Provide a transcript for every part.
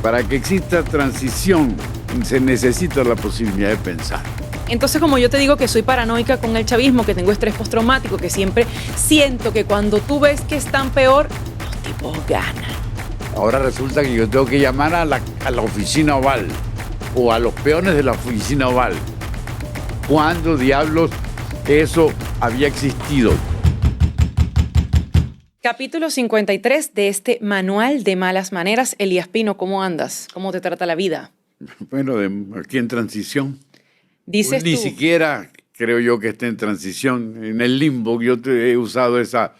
Para que exista transición, se necesita la posibilidad de pensar. Entonces, como yo te digo que soy paranoica con el chavismo, que tengo estrés postraumático, que siempre siento que cuando tú ves que están peor, los tipos ganan. Ahora resulta que yo tengo que llamar a la oficina oval o a los peones de la oficina oval. ¿Cuándo diablos eso había existido? Capítulo 53 de este Manual de Malas Maneras. Elías Pino, ¿cómo andas? ¿Cómo te trata la vida? Bueno, aquí en transición. Dices Ni tú. siquiera creo yo que esté en transición. En el limbo, yo he usado esa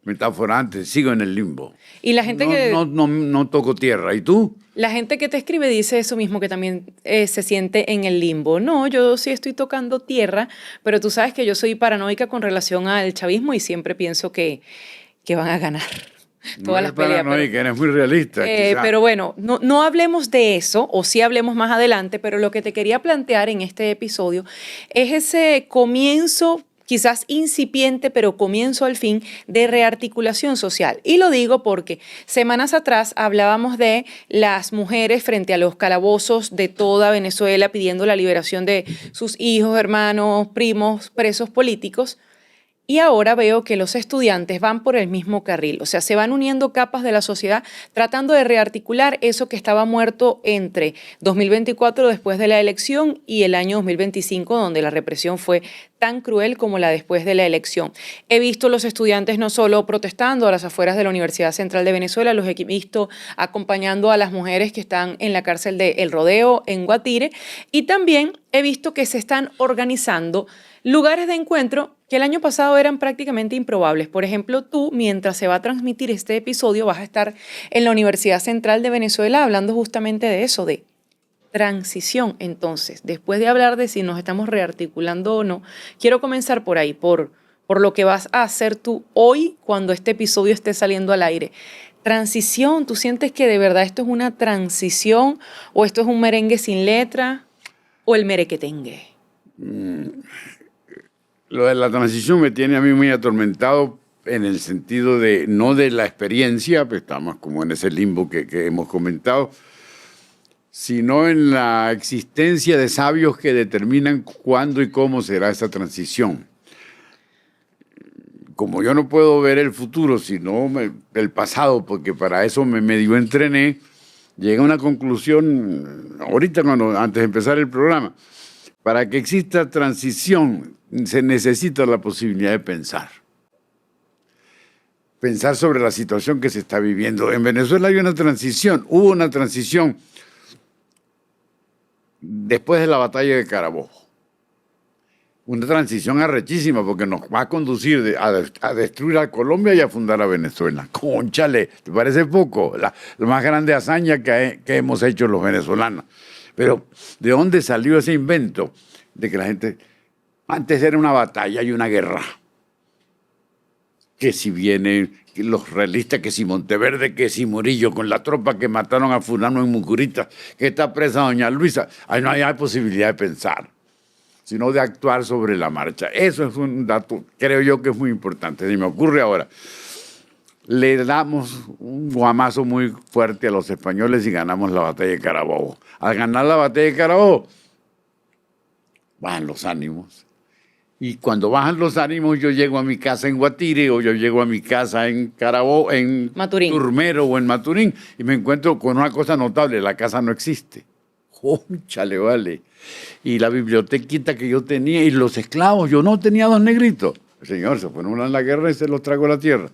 metáfora antes, sigo en el limbo. Y la gente no toco tierra. ¿Y tú? La gente que te escribe dice eso mismo, que también se siente en el limbo. No, yo sí estoy tocando tierra, pero tú sabes que yo soy paranoica con relación al chavismo y siempre pienso que van a ganar todas las peleas. Paranoica, eres muy realista. Pero bueno, no hablemos de eso, o sí hablemos más adelante, pero lo que te quería plantear en este episodio es ese comienzo, quizás incipiente, pero comienzo al fin, de rearticulación social. Y lo digo porque semanas atrás hablábamos de las mujeres frente a los calabozos de toda Venezuela pidiendo la liberación de sus hijos, hermanos, primos, presos políticos. Y ahora veo que los estudiantes van por el mismo carril, o sea, se van uniendo capas de la sociedad tratando de rearticular eso que estaba muerto entre 2024, después de la elección, y el año 2025, donde la represión fue tan cruel como la después de la elección. He visto los estudiantes no solo protestando a las afueras de la Universidad Central de Venezuela, los he visto acompañando a las mujeres que están en la cárcel de El Rodeo, en Guatire, y también he visto que se están organizando lugares de encuentro que el año pasado eran prácticamente improbables. Por ejemplo, tú, mientras se va a transmitir este episodio, vas a estar en la Universidad Central de Venezuela hablando justamente de eso, de transición. Entonces, después de hablar de si nos estamos rearticulando o no, quiero comenzar por ahí, por lo que vas a hacer tú hoy cuando este episodio esté saliendo al aire. Transición, ¿tú sientes que de verdad esto es una transición o esto es un merengue sin letra o el merequetengue? Lo de la transición me tiene a mí muy atormentado en el sentido de, no de la experiencia, pues estamos como en ese limbo que hemos comentado, sino en la existencia de sabios que determinan cuándo y cómo será esa transición. Como yo no puedo ver el futuro, sino el pasado, porque para eso me medio entrené, llegué a una conclusión ahorita, antes de empezar el programa. Para que exista transición, se necesita la posibilidad de pensar. Pensar sobre la situación que se está viviendo. En Venezuela hay una transición, hubo una transición después de la batalla de Carabobo. Una transición arrechísima porque nos va a conducir a destruir a Colombia y a fundar a Venezuela. Cónchale, ¿te parece poco? La más grande hazaña que hemos hecho los venezolanos. Pero, ¿de dónde salió ese invento? De que la gente... Antes era una batalla y una guerra. Que si vienen los realistas, que si Monteverde, que si Murillo, con la tropa que mataron a fulano en Mucurita, que está presa doña Luisa. Ahí no hay posibilidad de pensar, sino de actuar sobre la marcha. Eso es un dato, creo yo, que es muy importante. Y me ocurre ahora. Le damos un guamazo muy fuerte a los españoles y ganamos la batalla de Carabobo. Al ganar la batalla de Carabobo, bajan los ánimos. Y cuando bajan los ánimos, yo llego a mi casa en Guatire o yo llego a mi casa en Carabobo, en Maturín. Turmero o en Maturín, y me encuentro con una cosa notable: la casa no existe. ¡Chale, vale! Y la bibliotequita que yo tenía, y los esclavos, yo no tenía dos negritos. El señor se fueron a la guerra y se los tragó a la tierra.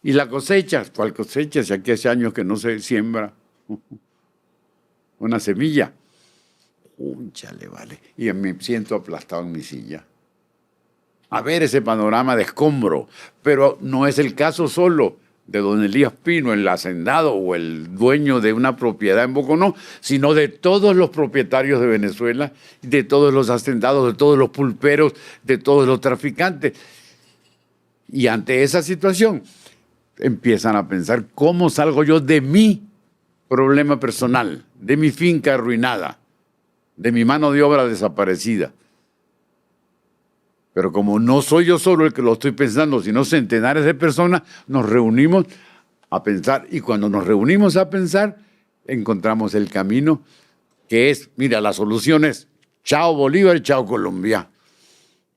Y la cosecha, ¿cuál cosecha? Si aquí hace años que no se siembra una semilla. Chale, vale. Y me siento aplastado en mi silla a ver ese panorama de escombro. Pero no es el caso solo de don Elías Pino, el hacendado o el dueño de una propiedad en Boconó, sino de todos los propietarios de Venezuela, de todos los hacendados, de todos los pulperos, de todos los traficantes. Y ante esa situación empiezan a pensar: ¿cómo salgo yo de mi problema personal, de mi finca arruinada, de mi mano de obra desaparecida? Pero como no soy yo solo el que lo estoy pensando, sino centenares de personas, nos reunimos a pensar. Y cuando nos reunimos a pensar, encontramos el camino que es, mira, la solución es chao Bolívar, chao Colombia.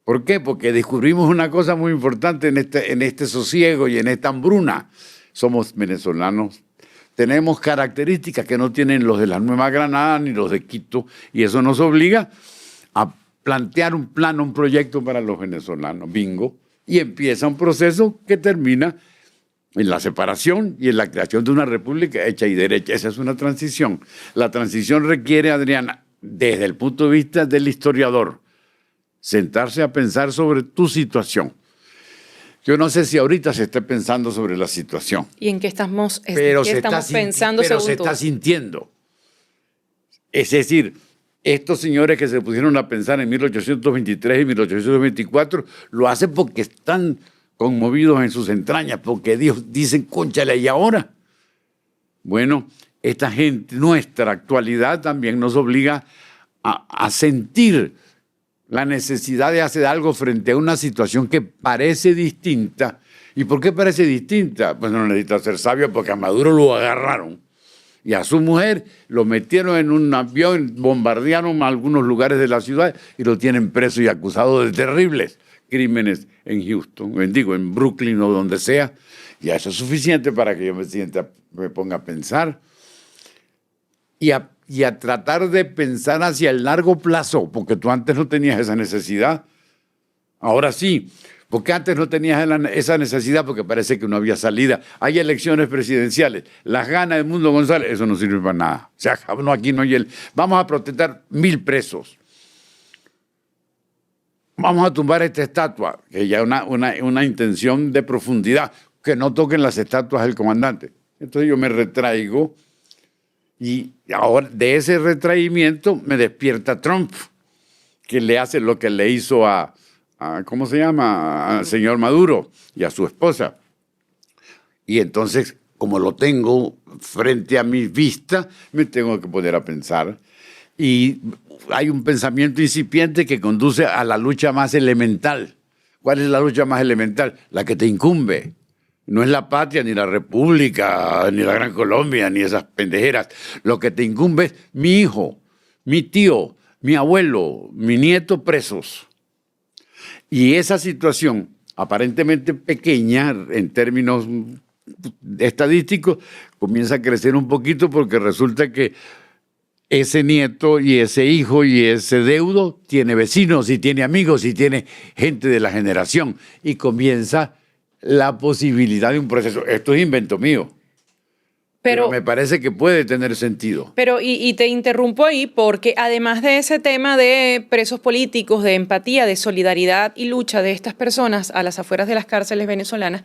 ¿Por qué? Porque descubrimos una cosa muy importante en este sosiego y en esta hambruna. Somos venezolanos, tenemos características que no tienen los de la Nueva Granada ni los de Quito, y eso nos obliga a plantear un plan, un proyecto para los venezolanos, bingo, y empieza un proceso que termina en la separación y en la creación de una república hecha y derecha. Esa es una transición. La transición requiere, Adriana, desde el punto de vista del historiador, sentarse a pensar sobre tu situación. Yo no sé si ahorita se está pensando sobre la situación. ¿Y en qué estamos, pensando pero se está sintiendo. Es decir, estos señores que se pusieron a pensar en 1823 y 1824 lo hacen porque están conmovidos en sus entrañas, porque Dios dicen, cónchale, ¿y ahora? Bueno, esta gente, nuestra actualidad también nos obliga a sentir la necesidad de hacer algo frente a una situación que parece distinta. ¿Y por qué parece distinta? Pues no necesita ser sabio, porque a Maduro lo agarraron y a su mujer lo metieron en un avión, bombardearon algunos lugares de la ciudad y lo tienen preso y acusado de terribles crímenes en Houston, en Brooklyn o donde sea. Y eso es suficiente para que yo me ponga a pensar y a tratar de pensar hacia el largo plazo, porque tú antes no tenías esa necesidad. Ahora sí, porque antes no tenías esa necesidad porque parece que no había salida. Hay elecciones presidenciales, las gana Edmundo González, eso no sirve para nada. O sea, no, aquí no hay vamos a protestar 1000 presos. Vamos a tumbar esta estatua, que ya es una intención de profundidad, que no toquen las estatuas del comandante. Entonces yo me retraigo y ahora de ese retraimiento me despierta Trump, que le hace lo que le hizo a ¿cómo se llama? Al señor Maduro y a su esposa. Y entonces, como lo tengo frente a mi vista, me tengo que poner a pensar. Y hay un pensamiento incipiente que conduce a la lucha más elemental. ¿Cuál es la lucha más elemental? La que te incumbe. No es la patria, ni la república, ni la Gran Colombia, ni esas pendejeras. Lo que te incumbe es mi hijo, mi tío, mi abuelo, mi nieto presos. Y esa situación, aparentemente pequeña en términos estadísticos, comienza a crecer un poquito porque resulta que ese nieto y ese hijo y ese deudo tiene vecinos y tiene amigos y tiene gente de la generación. Y comienza la posibilidad de un proceso. Esto es invento mío. Pero me parece que puede tener sentido. Pero, y te interrumpo ahí porque además de ese tema de presos políticos, de empatía, de solidaridad y lucha de estas personas a las afueras de las cárceles venezolanas,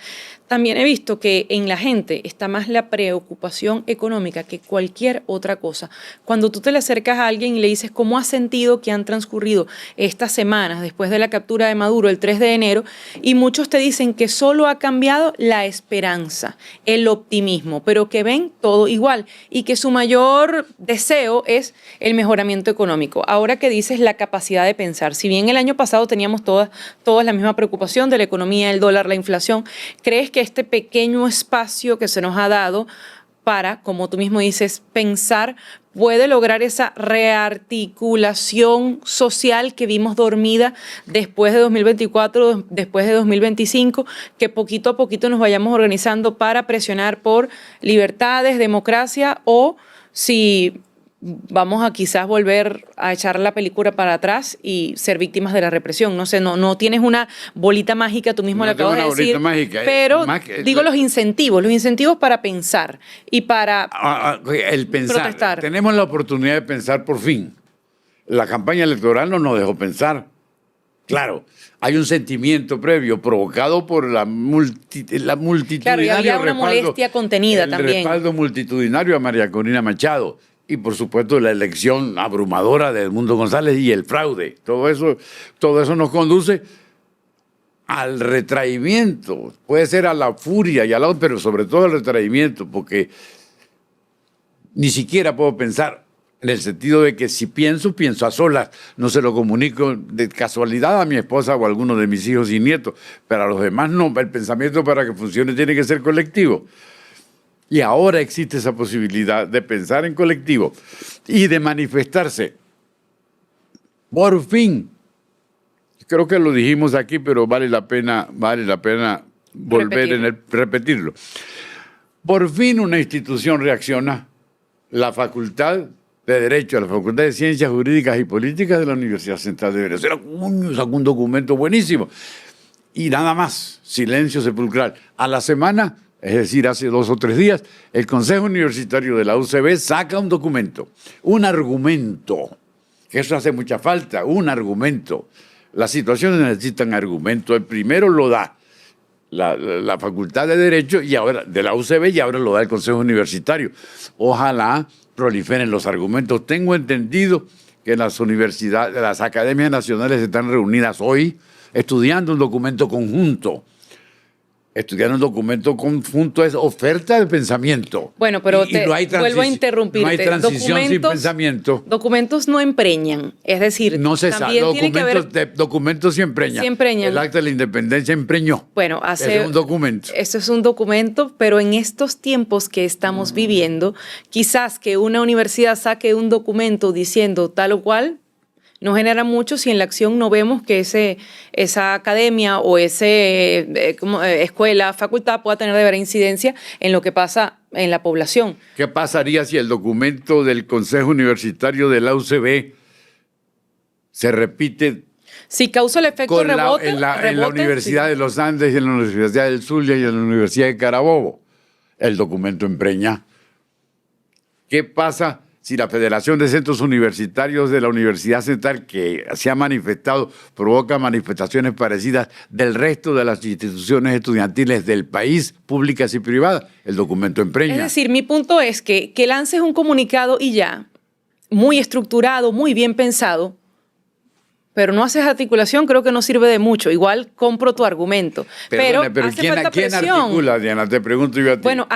también he visto que en la gente está más la preocupación económica que cualquier otra cosa. Cuando tú te le acercas a alguien y le dices cómo has sentido que han transcurrido estas semanas después de la captura de Maduro el 3 de enero, y muchos te dicen que solo ha cambiado la esperanza, el optimismo, pero que ven todo igual y que su mayor deseo es el mejoramiento económico. Ahora que dices la capacidad de pensar, si bien el año pasado teníamos todas la misma preocupación de la economía, el dólar, la inflación, ¿crees que este pequeño espacio que se nos ha dado para, como tú mismo dices, pensar puede lograr esa rearticulación social que vimos dormida después de 2024, después de 2025, que poquito a poquito nos vayamos organizando para presionar por libertades, democracia, o si vamos a quizás volver a echar la película para atrás y ser víctimas de la represión? No sé, no tienes una bolita mágica, tú mismo lo acabas de decir, mágica, pero digo los incentivos para pensar y para el pensar, protestar. Tenemos la oportunidad de pensar por fin. La campaña electoral no nos dejó pensar. Claro, hay un sentimiento previo provocado por la multitudinaria. Claro, y había una molestia contenida también. El respaldo multitudinario a María Corina Machado. Y por supuesto la elección abrumadora de Edmundo González y el fraude. Todo eso nos al retraimiento. Puede ser a la furia y pero sobre todo al retraimiento, porque ni siquiera puedo pensar en el sentido de que si pienso a solas. No se lo comunico de casualidad a mi esposa o a alguno de mis hijos y nietos, pero a los demás no. El pensamiento para que funcione tiene que ser colectivo. Y ahora existe esa posibilidad de pensar en colectivo y de manifestarse. Por fin. Creo que lo dijimos aquí, pero vale la pena repetirlo. Por fin una institución reacciona, la Facultad de Derecho, la Facultad de Ciencias Jurídicas y Políticas de la Universidad Central de Venezuela. Sacó un documento buenísimo. Y nada más, silencio sepulcral. A la semana, es decir, hace 2 o 3 días, el Consejo Universitario de la UCB saca un documento, un argumento, que eso hace mucha falta, un argumento. Las situaciones necesitan argumento. El primero lo da la Facultad de Derecho y ahora de la UCB y ahora lo da el Consejo Universitario. Ojalá proliferen los argumentos. Tengo entendido que las universidades, las academias nacionales están reunidas hoy estudiando un documento conjunto. Estudiar un documento conjunto es oferta de pensamiento. Bueno, pero vuelvo a interrumpirte. No hay transición sin pensamiento. Documentos no empreñan. Es decir, no se sabe. Documentos sí empreñan. Sí empreñan. El acta de la independencia empreñó. Bueno, es un documento. Eso es un documento, pero en estos tiempos que estamos viviendo, quizás que una universidad saque un documento diciendo tal o cual, no genera mucho si en la acción no vemos que esa academia o escuela, facultad pueda tener de verdad incidencia en lo que pasa en la población. ¿Qué pasaría si el documento del Consejo Universitario de la UCB se repite? Si causa el efecto rebote. En la Universidad de los Andes, en la Universidad del Zulia y en la Universidad de Carabobo. El documento empreña. ¿Qué pasa si la Federación de Centros Universitarios de la Universidad Central, que se ha manifestado, provoca manifestaciones parecidas del resto de las instituciones estudiantiles del país, públicas y privadas? El documento empreña. Es decir, mi punto es que lances un comunicado y ya, muy estructurado, muy bien pensado, pero no haces articulación, creo que no sirve de mucho. Igual compro tu argumento. Pero ¿quién articula, Diana? Te pregunto yo a ti. Bueno,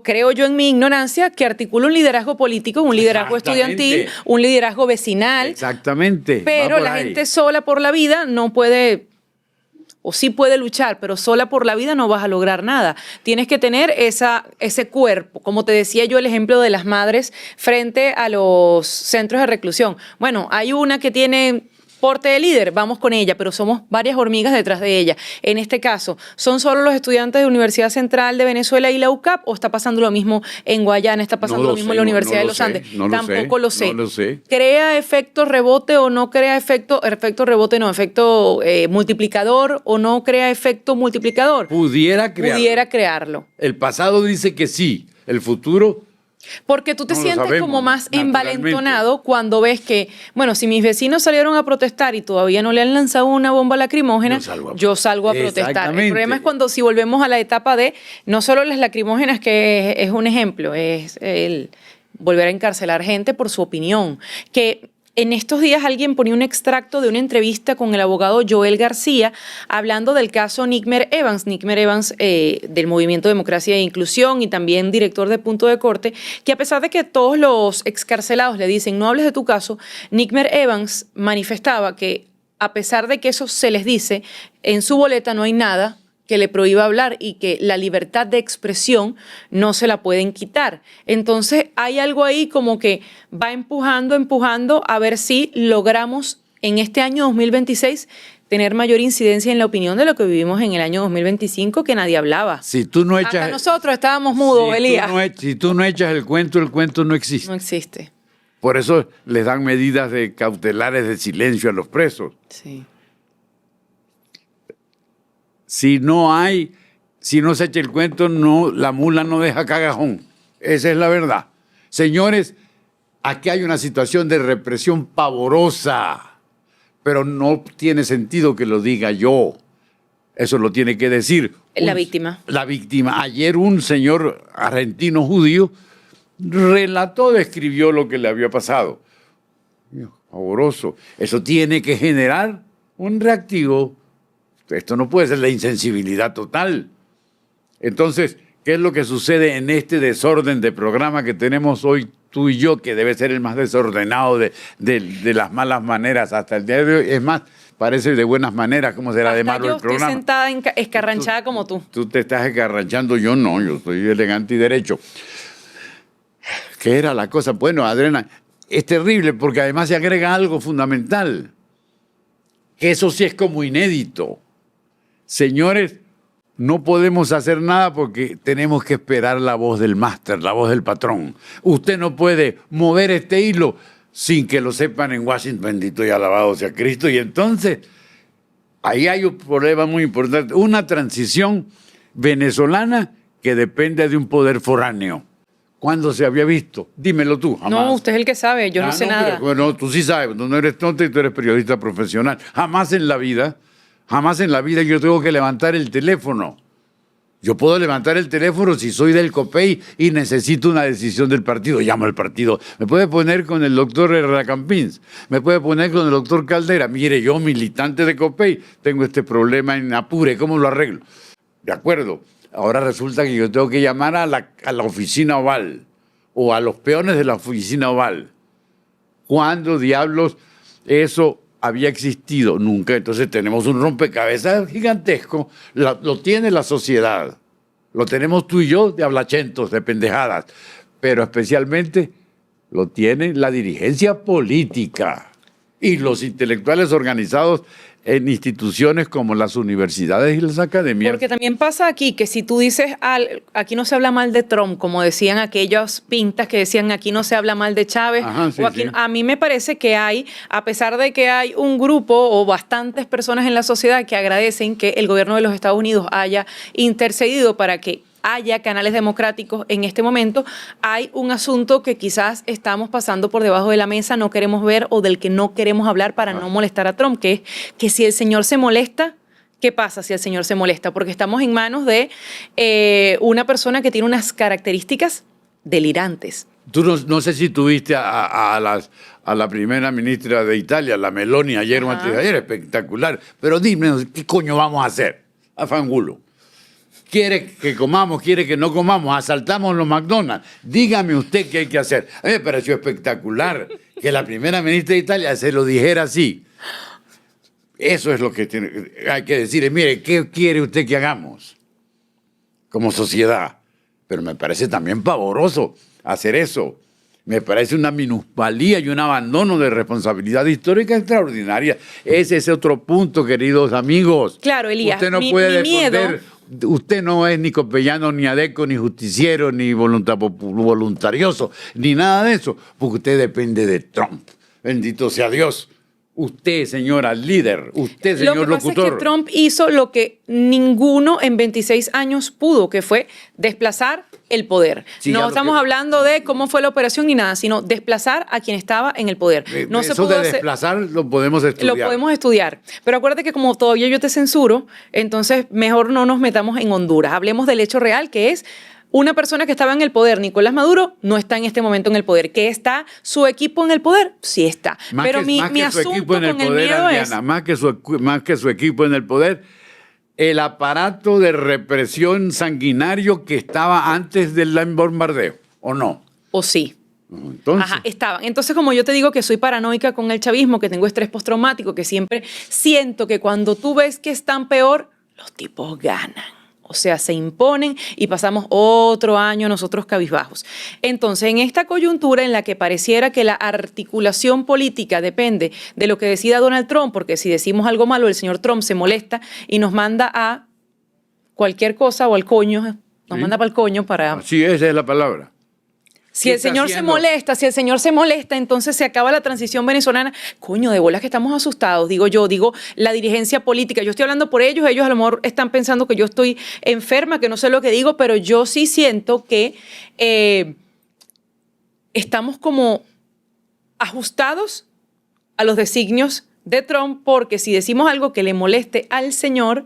creo yo en mi ignorancia, que articula un liderazgo político, un liderazgo estudiantil, un liderazgo vecinal. Exactamente. Pero la gente sola por la vida no puede, o sí puede luchar, pero sola por la vida no vas a lograr nada. Tienes que tener ese cuerpo. Como te decía yo, el ejemplo de las madres frente a los centros de reclusión. Bueno, hay una que tiene porte de líder, vamos con ella, pero somos varias hormigas detrás de ella. En este caso, ¿son solo los estudiantes de la Universidad Central de Venezuela y la UCAP o está pasando lo mismo en Guayana, está pasando lo mismo en la Universidad de los Andes? Tampoco lo sé. No lo sé. ¿Crea efecto rebote o no crea efecto multiplicador o no crea efecto multiplicador? Pudiera crearlo. El pasado dice que sí, el futuro... Porque tú te sientes como más envalentonado cuando ves que, bueno, si mis vecinos salieron a protestar y todavía no le han lanzado una bomba lacrimógena, yo salgo a protestar. El problema es cuando si volvemos a la etapa de, no solo las lacrimógenas, que es un ejemplo, es el volver a encarcelar gente por su opinión, que... En estos días alguien ponía un extracto de una entrevista con el abogado Joel García hablando del caso Nikmer Evans. Nikmer Evans del Movimiento Democracia e Inclusión y también director de Punto de Corte, que a pesar de que todos los excarcelados le dicen no hables de tu caso, Nikmer Evans manifestaba que a pesar de que eso se les dice, en su boleta no hay nada que le prohíba hablar y que la libertad de expresión no se la pueden quitar. Entonces hay algo ahí como que va empujando a ver si logramos en este año 2026 tener mayor incidencia en la opinión de lo que vivimos en el año 2025, que nadie hablaba. Si tú no echas, hasta nosotros estábamos mudos, Elías. Si tú no echas el cuento no existe. No existe. Por eso les dan medidas cautelares de silencio a los presos. Sí. Si no se echa el cuento, la mula no deja cagajón. Esa es la verdad. Señores, aquí hay una situación de represión pavorosa, pero no tiene sentido que lo diga yo. Eso lo tiene que decir la víctima. La víctima. Ayer un señor argentino judío describió lo que le había pasado. Pavoroso. Eso tiene que generar un reactivo. Esto no puede ser la insensibilidad total. Entonces, ¿qué es lo que sucede en este desorden de programa que tenemos hoy tú y yo, que debe ser el más desordenado de las malas maneras hasta el día de hoy? Es más, parece de buenas maneras, ¿cómo será de malo el programa? Yo estoy sentada escarranchada como tú. Tú te estás escarranchando, yo no, yo soy elegante y derecho. ¿Qué era la cosa? Bueno, Adriana, es terrible porque además se agrega algo fundamental, que eso sí es como inédito. Señores, no podemos hacer nada porque tenemos que esperar la voz del máster, la voz del patrón. Usted no puede mover este hilo sin que lo sepan en Washington, bendito y alabado sea Cristo. Y entonces, ahí hay un problema muy importante, una transición venezolana que depende de un poder foráneo. ¿Cuándo se había visto? Dímelo tú. Jamás. No, usted es el que sabe, yo no sé nada. Pero, bueno, tú sí sabes, tú no eres tonta y tú eres periodista profesional. Jamás en la vida yo tengo que levantar el teléfono. Yo puedo levantar el teléfono si soy del COPEI y necesito una decisión del partido. Llamo al partido. Me puede poner con el doctor Herrera Campins. Me puede poner con el doctor Caldera. Mire, yo, militante de COPEI, tengo este problema en Apure. ¿Cómo lo arreglo? De acuerdo. Ahora resulta que yo tengo que llamar a la oficina oval o a los peones de la oficina oval. ¿Cuándo diablos eso había existido? Nunca. Entonces tenemos un rompecabezas gigantesco. Lo tiene la sociedad. Lo tenemos tú y yo de hablachentos, de pendejadas. Pero especialmente lo tiene la dirigencia política y los intelectuales organizados en instituciones como las universidades y las academias. Porque también pasa aquí que si tú dices, aquí no se habla mal de Trump, como decían aquellas pintas que decían aquí no se habla mal de Chávez, Ajá, sí, o aquí, sí. a mí me parece que hay, a pesar de que hay un grupo o bastantes personas en la sociedad que agradecen que el gobierno de los Estados Unidos haya intercedido para que haya canales democráticos en este momento, hay un asunto que quizás estamos pasando por debajo de la mesa, no queremos ver o del que no queremos hablar para no molestar a Trump, que es que si el señor se molesta, ¿qué pasa si el señor se molesta? Porque estamos en manos de una persona que tiene unas características delirantes. Tú no sé si tuviste a la primera ministra de Italia, la Meloni, ayer o antes de ayer, espectacular. Pero dime, ¿qué coño vamos a hacer? A fangulo. ¿Quiere que comamos? ¿Quiere que no comamos? Asaltamos los McDonald's. Dígame usted qué hay que hacer. A mí me pareció espectacular que la primera ministra de Italia se lo dijera así. Eso es lo que hay que decir. Mire, ¿qué quiere usted que hagamos como sociedad? Pero me parece también pavoroso hacer eso. Me parece una minusvalía y un abandono de responsabilidad histórica extraordinaria. Ese es otro punto, queridos amigos. Claro, Elías, usted no mi puede miedo... defender... Usted no es ni copellano, ni adeco, ni justiciero, ni voluntarioso, ni nada de eso, porque usted depende de Trump. Bendito sea Dios. Usted, señora líder, usted, señor locutor. Lo que pasa es que Trump hizo lo que ninguno en 26 años pudo, que fue desplazar el poder. Sí, no estamos hablando de cómo fue la operación ni nada, sino desplazar a quien estaba en el poder. No eso se pudo de desplazar lo podemos estudiar. Lo podemos estudiar. Pero acuérdate que como todavía yo te censuro, entonces mejor no nos metamos en Honduras. Hablemos del hecho real, que es una persona que estaba en el poder, Nicolás Maduro, no está en este momento en el poder. ¿Que está su equipo en el poder? Sí está. Pero mi asunto con el miedo es... Más que su equipo en el poder, el aparato de represión sanguinario que estaba antes del bombardeo, ¿o no? ¿O sí? Entonces. Ajá, estaban. Entonces, como yo te digo que soy paranoica con el chavismo, que tengo estrés postraumático, que siempre siento que cuando tú ves que están peor, los tipos ganan. O sea, se imponen y pasamos otro año nosotros cabizbajos. Entonces, en esta coyuntura en la que pareciera que la articulación política depende de lo que decida Donald Trump, porque si decimos algo malo, el señor Trump se molesta y nos manda a cualquier cosa o al coño, nos manda para el coño para... Sí, esa es la palabra. Si el señor se molesta, entonces se acaba la transición venezolana. Coño, de bolas que estamos asustados, digo la dirigencia política. Yo estoy hablando por ellos a lo mejor están pensando que yo estoy enferma, que no sé lo que digo, pero yo sí siento que estamos como ajustados a los designios de Trump, porque si decimos algo que le moleste al señor,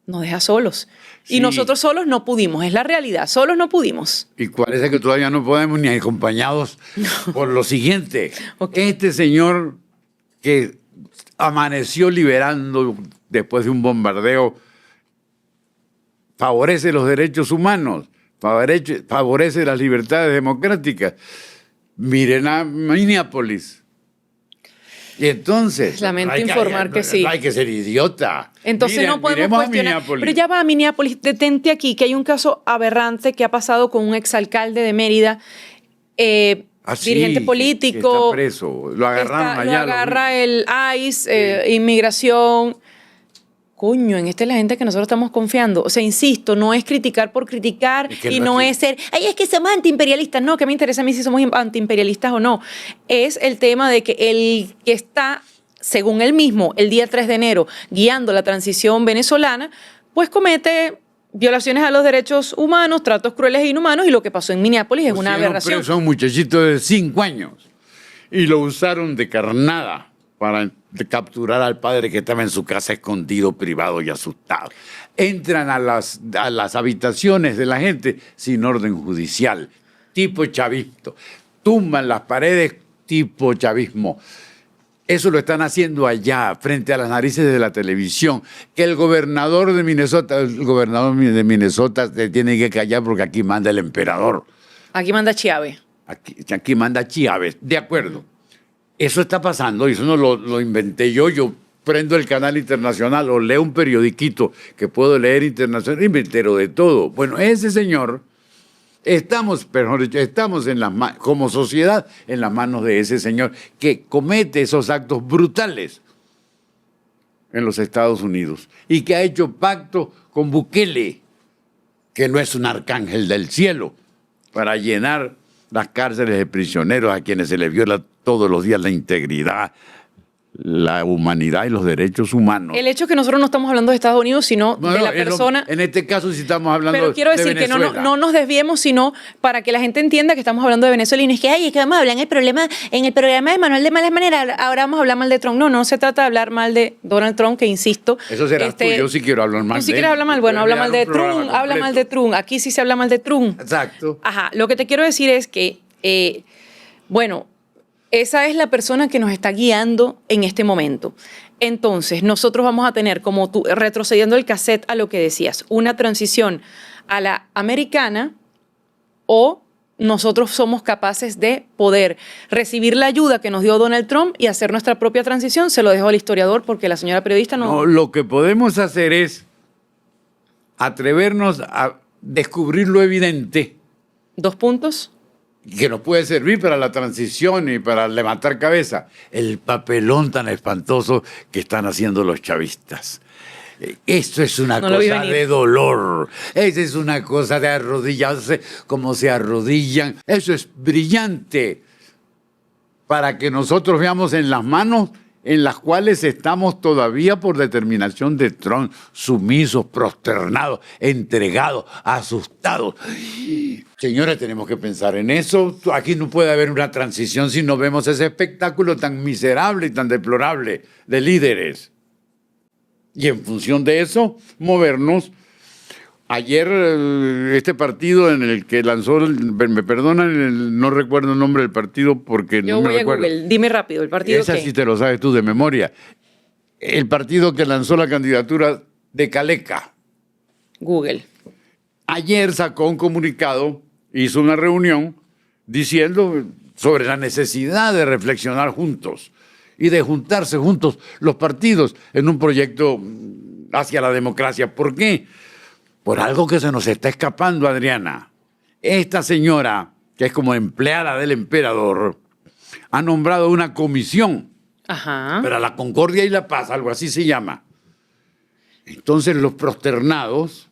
nos deja solos. Sí. Y nosotros solos no pudimos, es la realidad, solos no pudimos. Y parece que todavía no podemos ni acompañados por lo siguiente. Okay. Este señor que amaneció liberando después de un bombardeo favorece los derechos humanos, favorece las libertades democráticas. Miren a Minneapolis. Y entonces... Lamento informar que sí. No hay que ser idiota. Entonces no podemos miremos a cuestionar. Minneapolis. Pero ya va a Minneapolis, detente aquí, que hay un caso aberrante que ha pasado con un exalcalde de Mérida, dirigente político. Que está preso. Lo agarraron allá. Lo agarra el ICE, inmigración. Coño, en esta es la gente que nosotros estamos confiando. O sea, insisto, no es criticar por criticar y no es ser, ay, es que somos antiimperialistas. No, que me interesa a mí si somos antiimperialistas o no. Es el tema de que el que está, según él mismo, el día 3 de enero, guiando la transición venezolana, pues comete violaciones a los derechos humanos, tratos crueles e inhumanos, y lo que pasó en Minneapolis es una aberración. Son muchachitos de 5 años y lo usaron de carnada para capturar al padre que estaba en su casa escondido, privado y asustado. Entran a las habitaciones de la gente sin orden judicial, tipo chavismo. Tumban las paredes, tipo chavismo. Eso lo están haciendo allá, frente a las narices de la televisión. Que el gobernador de Minnesota se tiene que callar porque aquí manda el emperador. Aquí manda Chávez. Aquí manda Chávez, de acuerdo. Eso está pasando y eso no lo inventé yo. Yo prendo el canal internacional o leo un periodiquito que puedo leer internacional y me entero de todo. Bueno, ese señor, estamos como sociedad en las manos de ese señor que comete esos actos brutales en los Estados Unidos y que ha hecho pacto con Bukele, que no es un arcángel del cielo, para llenar las cárceles de prisioneros a quienes se les viola todos los días la integridad, la humanidad y los derechos humanos. El hecho es que nosotros no estamos hablando de Estados Unidos, sino de la persona. En este caso sí estamos hablando de Venezuela. Pero quiero decir que no nos desviemos, sino para que la gente entienda que estamos hablando de Venezuela y no es que, ay, es que vamos a hablar en el programa de Manuel de Malas Maneras, ahora vamos a hablar mal de Trump. No se trata de hablar mal de Donald Trump, que insisto. Eso será tú, yo sí quiero hablar mal de él. Tú sí quieres hablar mal, bueno, habla mal de Trump, habla mal de Trump. Aquí sí se habla mal de Trump. Exacto. Ajá, lo que te quiero decir es que, bueno, esa es la persona que nos está guiando en este momento. Entonces, nosotros vamos a tener, como tú, retrocediendo el cassette a lo que decías, una transición a la americana, o nosotros somos capaces de poder recibir la ayuda que nos dio Donald Trump y hacer nuestra propia transición. Se lo dejo al historiador porque la señora periodista no... No, lo que podemos hacer es atrevernos a descubrir lo evidente. 2 puntos. Que nos puede servir para la transición y para levantar cabeza. El papelón tan espantoso que están haciendo los chavistas. Esto es una cosa de dolor. Esa es una cosa de arrodillarse como se arrodillan. Eso es brillante para que nosotros veamos en las manos en las cuales estamos todavía por determinación de Trump, sumisos, prosternados, entregados, asustados. Señores, tenemos que pensar en eso. Aquí no puede haber una transición si no vemos ese espectáculo tan miserable y tan deplorable de líderes. Y en función de eso, movernos. Ayer este partido en el que lanzó, me perdonan, no recuerdo el nombre del partido porque no me recuerdo. Yo voy a Google, dime rápido, ¿el partido Esa qué? sí te lo sabes tú de memoria. El partido que lanzó la candidatura de Caleca. Google. Ayer sacó un comunicado, hizo una reunión diciendo sobre la necesidad de reflexionar juntos y de juntarse juntos los partidos en un proyecto hacia la democracia. ¿Por qué? Por algo que se nos está escapando, Adriana. Esta señora, que es como empleada del emperador, ha nombrado una comisión para la concordia y la paz, algo así se llama. Entonces los prosternados,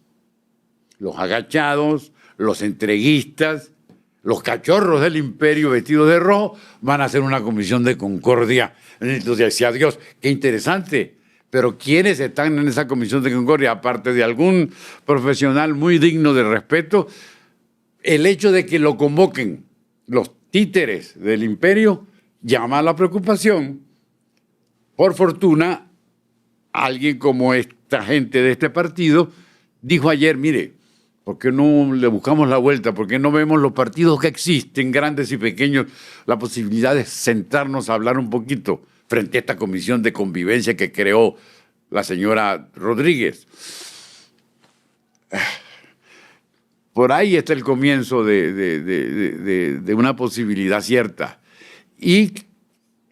los agachados, los entreguistas, los cachorros del imperio vestidos de rojo, van a hacer una comisión de concordia. Entonces decía Dios, qué interesante. Pero ¿quiénes están en esa comisión de concordia? Aparte de algún profesional muy digno de respeto, el hecho de que lo convoquen los títeres del imperio llama a la preocupación. Por fortuna, alguien como esta gente de este partido dijo ayer, mire, ¿por qué no le buscamos la vuelta? ¿Por qué no vemos los partidos que existen, grandes y pequeños, la posibilidad de sentarnos a hablar un poquito frente a esta comisión de convivencia que creó la señora Rodríguez? Por ahí está el comienzo de una posibilidad cierta. Y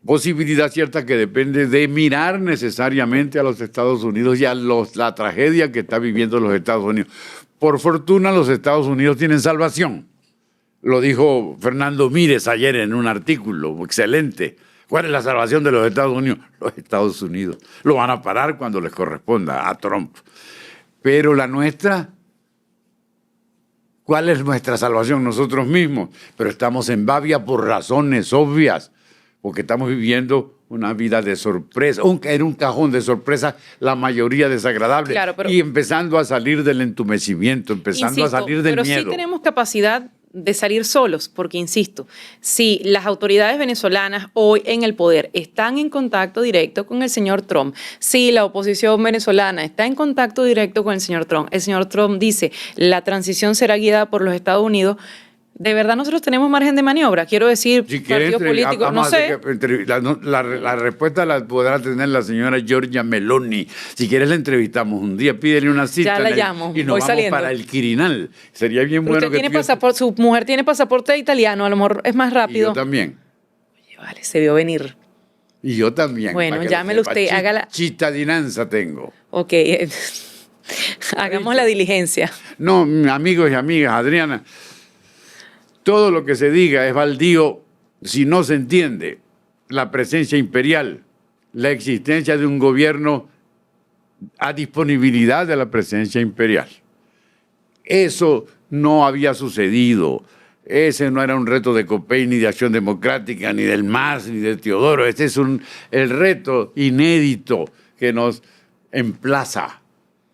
posibilidad cierta que depende de mirar necesariamente a los Estados Unidos y a la tragedia que está viviendo los Estados Unidos. Por fortuna, los Estados Unidos tienen salvación. Lo dijo Fernando Mírez ayer en un artículo excelente. ¿Cuál es la salvación de los Estados Unidos? Los Estados Unidos. Lo van a parar cuando les corresponda a Trump. Pero la nuestra, ¿cuál es nuestra salvación? Nosotros mismos. Pero estamos en babia por razones obvias, porque estamos viviendo una vida de sorpresa, en un cajón de sorpresa, la mayoría desagradable, claro, pero, y empezando a salir del entumecimiento, empezando a salir del miedo. Pero sí tenemos capacidad de salir solos, porque insisto, si las autoridades venezolanas hoy en el poder están en contacto directo con el señor Trump, si la oposición venezolana está en contacto directo con el señor Trump dice la transición será guiada por los Estados Unidos, ¿de verdad nosotros tenemos margen de maniobra? Quiero decir, si partidos políticos, no sé. La respuesta la podrá tener la señora Giorgia Meloni. Si quieres la entrevistamos un día, pídele una cita. Ya la llamo, y nos voy vamos saliendo. para el Quirinal. Sería bien bueno que su mujer tiene pasaporte italiano, a lo mejor es más rápido. Y yo también. Oye, vale, se vio venir. Y yo también. Bueno, llámelo usted, hágala. Cittadinanza tengo. Ok, hagamos la diligencia. No, amigos y amigas, Adriana, todo lo que se diga es baldío si no se entiende la presencia imperial, la existencia de un gobierno a disponibilidad de la presencia imperial. Eso no había sucedido. Ese no era un reto de COPEI, ni de Acción Democrática, ni del MAS, ni de Teodoro. Este es el reto inédito que nos emplaza.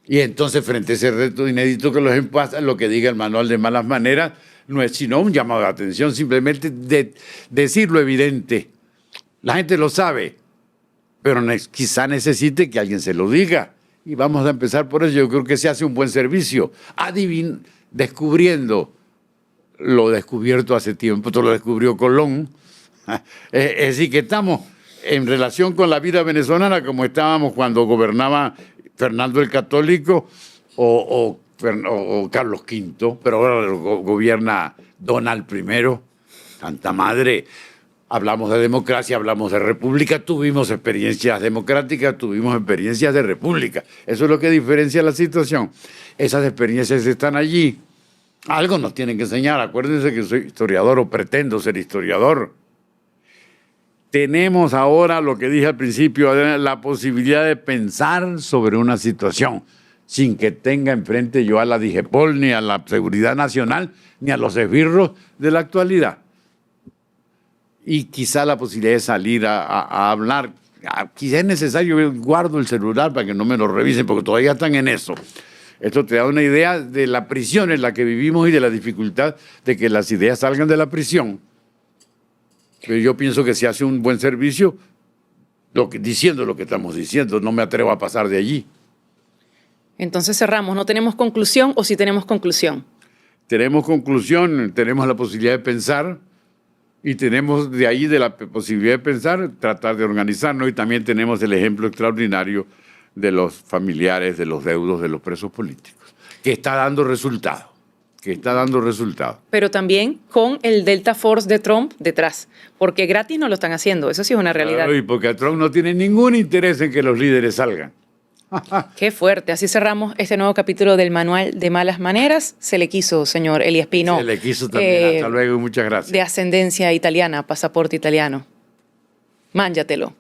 Y entonces, frente a ese reto inédito que los emplaza, lo que diga el manual de malas maneras no es sino un llamado de atención, simplemente de decir lo evidente. La gente lo sabe, pero quizá necesite que alguien se lo diga. Y vamos a empezar por eso. Yo creo que se hace un buen servicio, descubriendo lo descubierto hace tiempo. Esto lo descubrió Colón. Es decir, que estamos en relación con la vida venezolana como estábamos cuando gobernaba Fernando el Católico o Carlos V, pero ahora gobierna Donald I, Santa Madre. Hablamos de democracia, hablamos de república, tuvimos experiencias democráticas, tuvimos experiencias de república. Eso es lo que diferencia la situación. Esas experiencias están allí. Algo nos tienen que enseñar. Acuérdense que soy historiador o pretendo ser historiador. Tenemos ahora, lo que dije al principio, la posibilidad de pensar sobre una situación sin que tenga enfrente yo a la DIGEPOL, ni a la Seguridad Nacional, ni a los esbirros de la actualidad. Y quizá la posibilidad de salir a hablar, quizá es necesario, yo guardo el celular para que no me lo revisen, porque todavía están en eso. Esto te da una idea de la prisión en la que vivimos y de la dificultad de que las ideas salgan de la prisión. Pero yo pienso que se hace un buen servicio diciendo lo que estamos diciendo, no me atrevo a pasar de allí. Entonces cerramos, ¿no tenemos conclusión o sí tenemos conclusión? Tenemos conclusión, tenemos la posibilidad de pensar y tenemos de ahí, de la posibilidad de pensar, tratar de organizarnos, y también tenemos el ejemplo extraordinario de los familiares, de los deudos, de los presos políticos, que está dando resultados. Pero también con el Delta Force de Trump detrás, porque gratis no lo están haciendo, eso sí es una realidad. Claro, y porque Trump no tiene ningún interés en que los líderes salgan. Qué fuerte. Así cerramos este nuevo capítulo del Manual de Malas Maneras. Se le quiso, señor Elías Pino. Se le quiso también. Hasta luego y muchas gracias. De ascendencia italiana, pasaporte italiano. Mánjatelo.